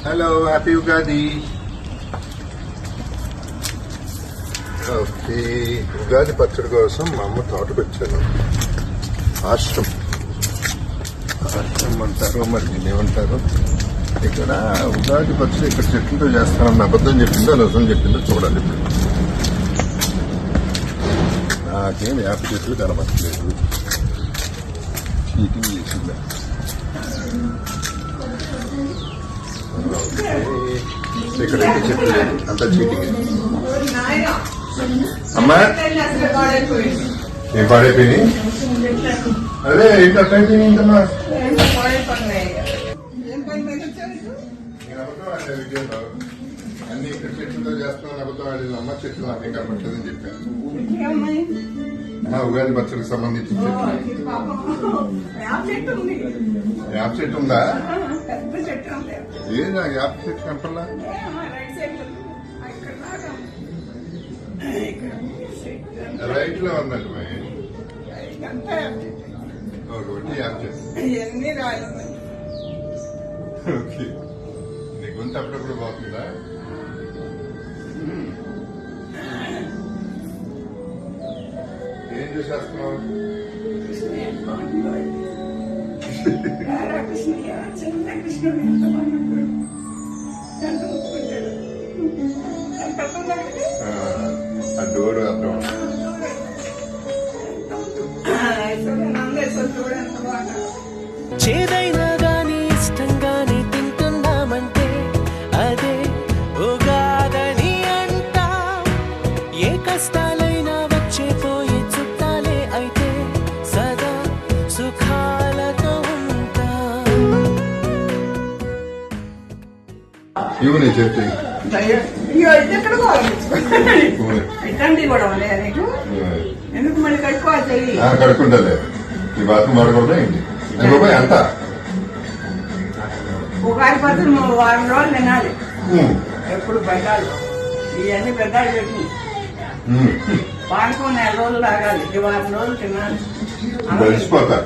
Hello, happy Ugadi. Okay, Ugadi పచ్చడి కోసం మా అమ్మ తోటకు వచ్చాను. ఆశ్రమం అంటారు, మరి నేనేమంటారు. ఇక్కడ ఉగాది పచ్చడి ఇక్కడ చెట్లతో చేస్తానన్న అబద్ధం చెప్పిందో నిజం చెప్పిందో చూడాలి. ఇప్పుడు నాకేం వేప చెట్లు కనబట్టలేదు. చీటింగ్ చేసిందా? ఇక్కడ చెట్లు లేదు, అంతా చీటింగ్. అమ్మా ఏం పాడైపోయినాయి? అదే ఇంకా ఏంటమ్మా అన్ని ఇక్కడ చెట్లతో చేస్తున్నాను అబద్ధం ఆడింది. అమ్మ చెట్లు నాకేం కనబట్టలేదని చెప్పాను. మా ఉగాది పచ్చడికి సంబంధించిన యాప్ చెట్టు ఉందా? ఏది నాకు యాప్ చెట్టు కనపడలా. రైట్ లో ఉందండి. ఒకటి యాప్ చెట్టు. ఓకే, నీ గొంతు అప్పుడప్పుడు బాగుందా? ఏం చూసేస్తున్నావు? ఆ డోరు అర్థం. చేదైనా గాని ఇష్టంగానే తింటున్నామంటే అదే ఉగాదని అంటా. ఏ కష్టాలైనా వచ్చే పోయే చుట్టాలే అయితే సదా సుఖాలతో ఉంటా. ఇవి నీ చెట్టు ఎందుకు మళ్ళీ కట్టుకోవాలి? కడుక్కుంటలే. ఈ బాత్రూమ్ వాడకూడదా ఏంటి? ఎంత ఉగాది పచ్చడి 3 వారం రోజులు తినాలి. ఎప్పుడు బయటాలు ఇవన్నీ పెద్దలు పెట్టి పానకం 4 రోజులు తాగాలి. 1 వారం రోజులు తినాలి. కలిసిపోతా.